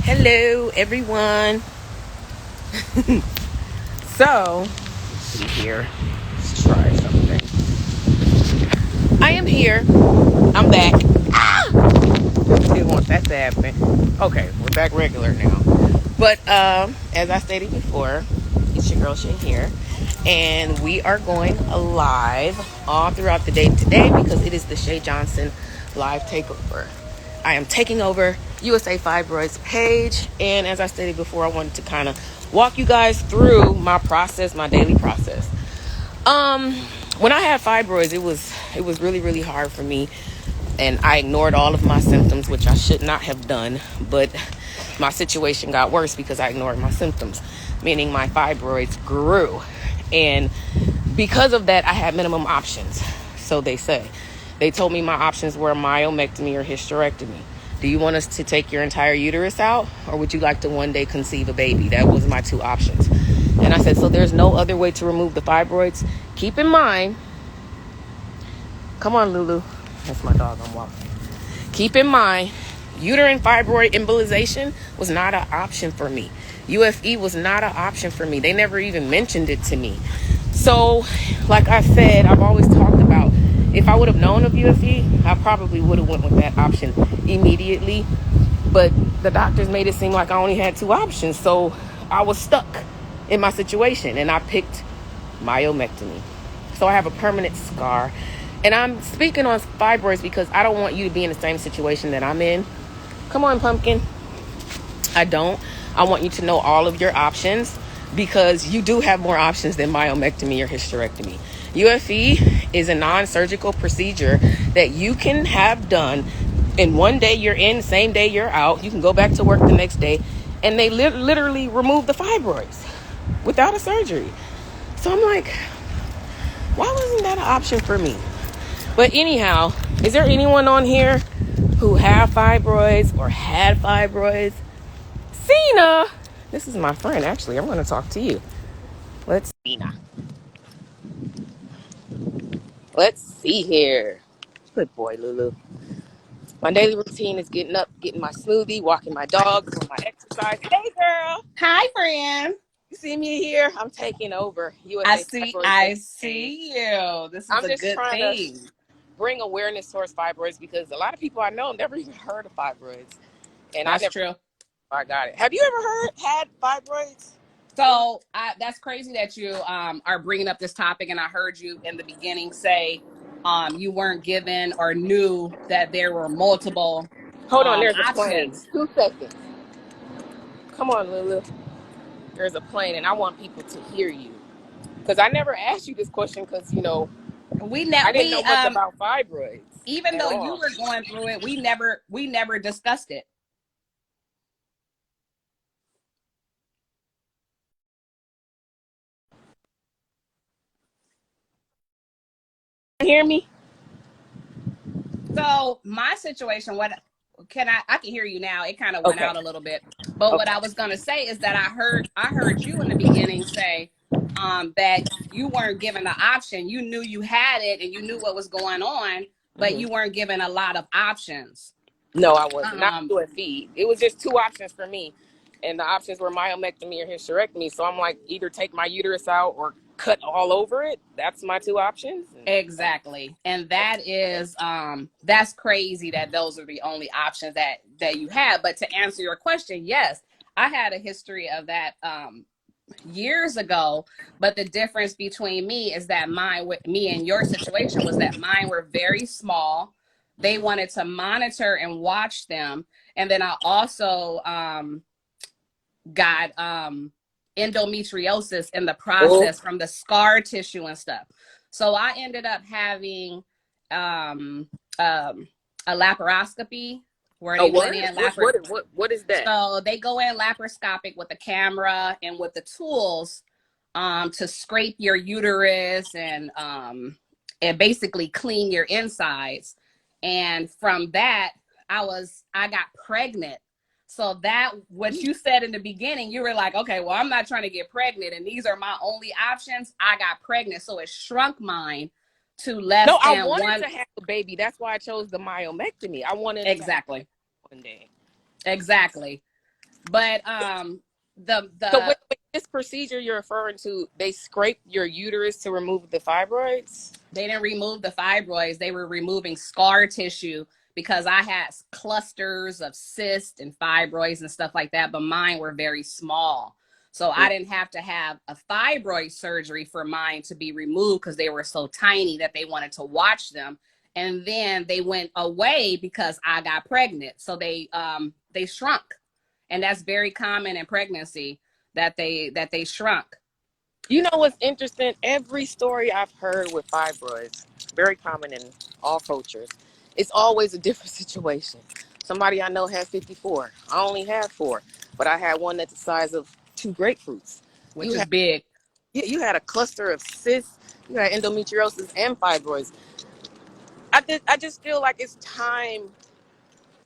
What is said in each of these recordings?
Hello, everyone. So, let's see here. Let's try something. I am here. I'm back. Didn't want that to happen. Okay, we're back regular now. But as I stated before, it's your girl Shay here, and we are going live all throughout the day today because it is the Shay Johnson live takeover. I am taking over USA Fibroids page, and as I stated before, I wanted to kind of walk you guys through my process, my daily process. When I had fibroids, it was really hard for me, and I ignored all of my symptoms, which I should not have done, but my situation got worse because I ignored my symptoms, meaning my fibroids grew. And because of that, I had minimum options, so they say. They told me my options were myomectomy or hysterectomy. Do you want us to take your entire uterus out, or would you like to one day conceive a baby? That was my two options. And I said, so there's no other way to remove the fibroids? Keep in mind, come on, Lulu. That's my dog I'm walking. Keep in mind, uterine fibroid embolization was not an option for me. UFE was not an option for me. They never even mentioned it to me. So, like I said, I've always talked about, if I would have known of UFE, I probably would have went with that option immediately. But the doctors made it seem like I only had two options. So I was stuck in my situation, and I picked myomectomy. So I have a permanent scar. And I'm speaking on fibroids because I don't want you to be in the same situation that I'm in. Come on, pumpkin. I don't. I want you to know all of your options because you do have more options than myomectomy or hysterectomy. UFE is a non-surgical procedure that you can have done in one day you're in, same day you're out. You can go back to work the next day, and they literally remove the fibroids without a surgery. So I'm like, why wasn't that an option for me? But anyhow, is there anyone on here who have fibroids or had fibroids? Sina, this is my friend. Actually, I'm going to talk to you. Bina. Let's see here. Good boy, Lulu. My daily routine is getting up, getting my smoothie, walking my dog, doing my exercise. Hey, girl. Hi, friend. You see me here? I'm taking over I USA see. Fibroids. I see you. This is I'm a just good trying to thing. bring awareness towards fibroids because a lot of people I know never even heard of fibroids, and I That's never. true. I got it. Have you ever had fibroids? Lulu? So that's crazy that you are bringing up this topic, and I heard you in the beginning say you weren't given or knew that there were multiple Hold on, there's a plane. options. 2 seconds. Come on, Lulu. There's a plane, and I want people to hear you because I never asked you this question because I didn't know We much about fibroids even at though you all. were going through it, we never discussed it. Hear me? So my situation, what can I can hear you now. It kind of went Okay. out a little bit. But what Okay. I was gonna say is that I heard you in the beginning say that you weren't given the option. You knew you had it and you knew what was going on, but Hmm. you weren't given a lot of options. No, I wasn't. Not Um, to a feed. It was just two options for me, and the options were myomectomy or hysterectomy. So I'm like, either take my uterus out or cut all over it. That's my two options. exactly. And Okay. that's crazy that those are the only options that you have. But to answer your question, yes, I had a history of that years ago, but the difference between me is that mine with me and your situation was that mine were very small. They wanted to monitor and watch them, and then I also got endometriosis in the Oh, process from the scar tissue and stuff. So I ended up having um, um, a laparoscopy where a they went what? in What is that? so they go in laparoscopic with the camera and with the tools to scrape your uterus and basically clean your insides. And from that, I got pregnant. So that what you said in the beginning, you were like, okay, well, I'm not trying to get pregnant, and these are my only options. I got pregnant, so it shrunk mine to No, less I than wanted one. to have a baby. That's why I chose the myomectomy. I wanted to have Exactly, one day. exactly. But So with the this procedure you're referring to, they scrape your uterus to remove the fibroids? they didn't remove the fibroids. They were removing scar tissue because I had clusters of cysts and fibroids and stuff like that, but mine were very small. So I didn't have to have a thyroid surgery for mine to be removed because they were so tiny that they wanted to watch them. And then they went away because I got pregnant. So they shrunk. And that's very common in pregnancy that they shrunk. You know what's interesting? Every story I've heard with fibroids, very common in all cultures, it's always a different situation. Somebody I know had 54. I only had 4, but I had one that's the size of 2 grapefruits. Which You is had big. you had a cluster of cysts, you had endometriosis and fibroids. I just feel like it's time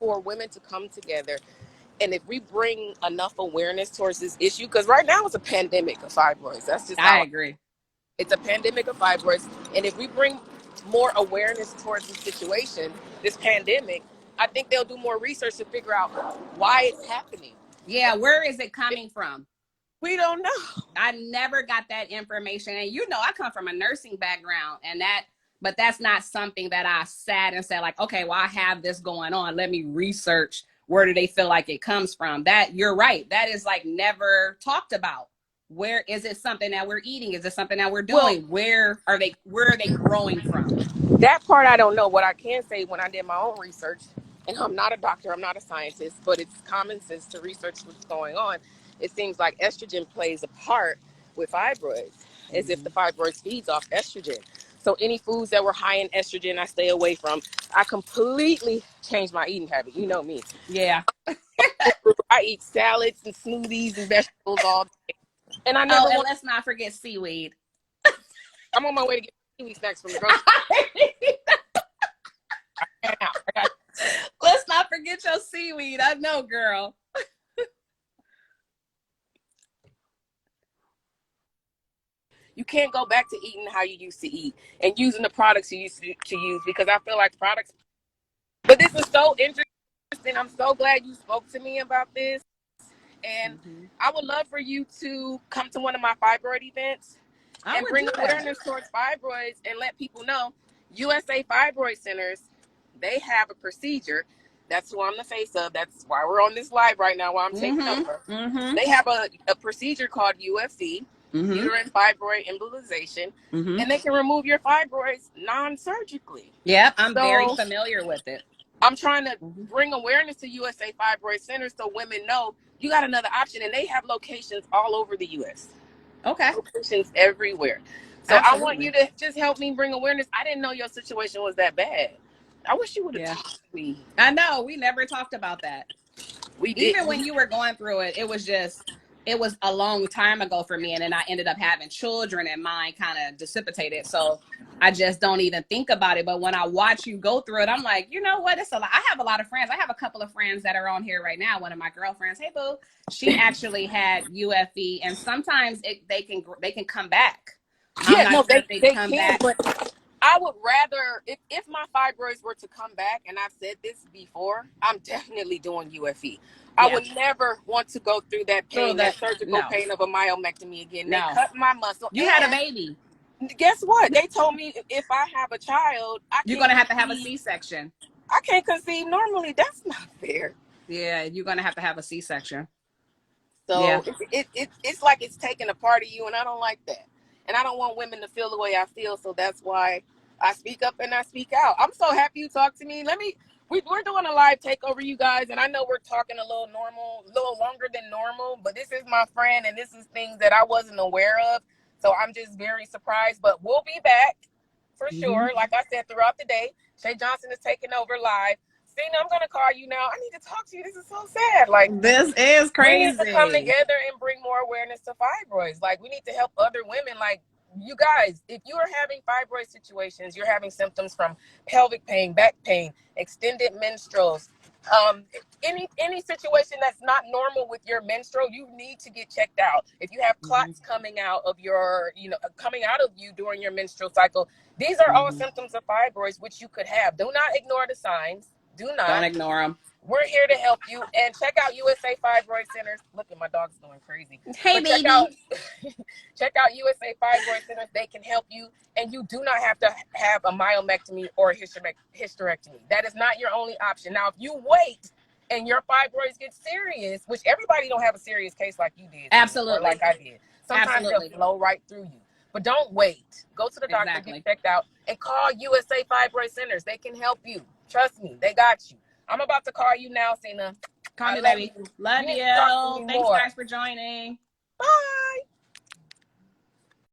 for women to come together. And if we bring enough awareness towards this issue, because right now it's a pandemic of fibroids. That's just I how agree. it's a pandemic of fibroids. And if we bring more awareness towards this situation, this pandemic, I think they'll do more research to figure out why it's happening. Yeah, where is it coming from? We don't know. I never got that information. And I come from a nursing background, but that's not something that I sat and said, like, okay, well, I have this going on. Let me research where do they feel like it comes from. That you're right. That is like never talked about. Where is it something that we're eating? Is it something that we're Well, doing? Where are they growing from? that part I don't know. What I can say, when I did my own research, and I'm not a doctor, I'm not a scientist, but it's common sense to research what's going on. It seems like estrogen plays a part with fibroids, as if the fibroids feeds off estrogen. So any foods that were high in estrogen, I stay away from. I completely changed my eating habit. You know me. Yeah. I eat salads and smoothies and vegetables all day, and I Oh, never and want. let's not forget seaweed. I'm on my way to get seaweed snacks from the grocery store now. Let's not forget your seaweed. I know, girl. You can't go back to eating how you used to eat and using the products you used to use, because I feel like products. But this is so interesting. I'm so glad you spoke to me about this. And Mm-hmm. I would love for you to come to one of my fibroid events I and would bring do that. awareness towards fibroids and let people know USA Fibroid Centers, they have a procedure. That's who I'm the face of. That's why we're on this live right now while I'm taking over. Mm-hmm. Mm-hmm. They have a procedure called UFC, Mm-hmm. uterine fibroid embolization, Mm-hmm. and they can remove your fibroids non-surgically. Yep, I'm very So familiar with it. I'm trying to Mm-hmm. bring awareness to USA Fibroid Centers so women know you got another option, and they have locations all over the U.S. Okay. Locations everywhere. So I want you Absolutely. to just help me bring awareness. I didn't know your situation was that bad. I wish you would have Yeah. talked to me. I know. We never talked about that. We did. Even when you were going through it, it was a long time ago for me. And then I ended up having children and mine kind of dissipated. So I just don't even think about it. But when I watch you go through it, I'm like, you know what? It's a lot. I have a lot of friends. I have a couple of friends that are on here right now. One of my girlfriends, hey boo, she actually had UFE, and sometimes they can come back. I'm Yeah, not no, sure if they they come can, back. but I would rather, if my fibroids were to come back, and I've said this before, I'm definitely doing UFE. I Yeah. would never want to go through that Through pain, that that. surgical No, pain of a myomectomy again. They no. cut my muscle, You had a and baby. guess what? They told me if I have a child, You're gonna have to have a C-section. I can't conceive normally. That's not fair. Yeah, you're gonna have to have a C-section. Yeah. So it's like it's taking a part of you, and I don't like that. And I don't want women to feel the way I feel, so that's why I speak up and I speak out. I'm so happy you talked to me. We're doing a live takeover, you guys, and I know we're talking a little longer than normal, but this is my friend, and this is things that I wasn't aware of. So I'm just very surprised, but we'll be back for Mm-hmm. sure. Like I said, throughout the day, Shay Johnson is taking over live. Sina, I'm gonna call you now. I need to talk to you. This is so sad. Like, This is we need to come crazy. together and bring more awareness to fibroids. Like, we need to help other women. Like, you guys, if you are having fibroid situations, you're having symptoms from pelvic pain, back pain, extended menstruals, um, any situation that's not normal with your menstrual, you need to get checked out. If you have Mm-hmm. clots coming out of coming out of you during your menstrual cycle, these are all Mm-hmm. symptoms of fibroids, which you could have. Do not ignore the signs. Do not. Don't ignore them. We're here to help you. And check out USA Fibroid Centers. Look at my dog's going crazy. Hey, but baby. Check out USA Fibroid Centers. They can help you. And you do not have to have a myomectomy or a hysterectomy. That is not your only option. Now, if you wait and your fibroids get serious, which everybody don't have a serious case like you did. Absolutely. Or like I did. Sometimes they'll flow right through you. But don't wait. Go to the doctor, get checked out, and call USA Fibroid Centers. They can help you. Trust me, they got you. I'm about to call you now, Sina. Call me, baby. Love you. Thanks, guys, for joining. Bye.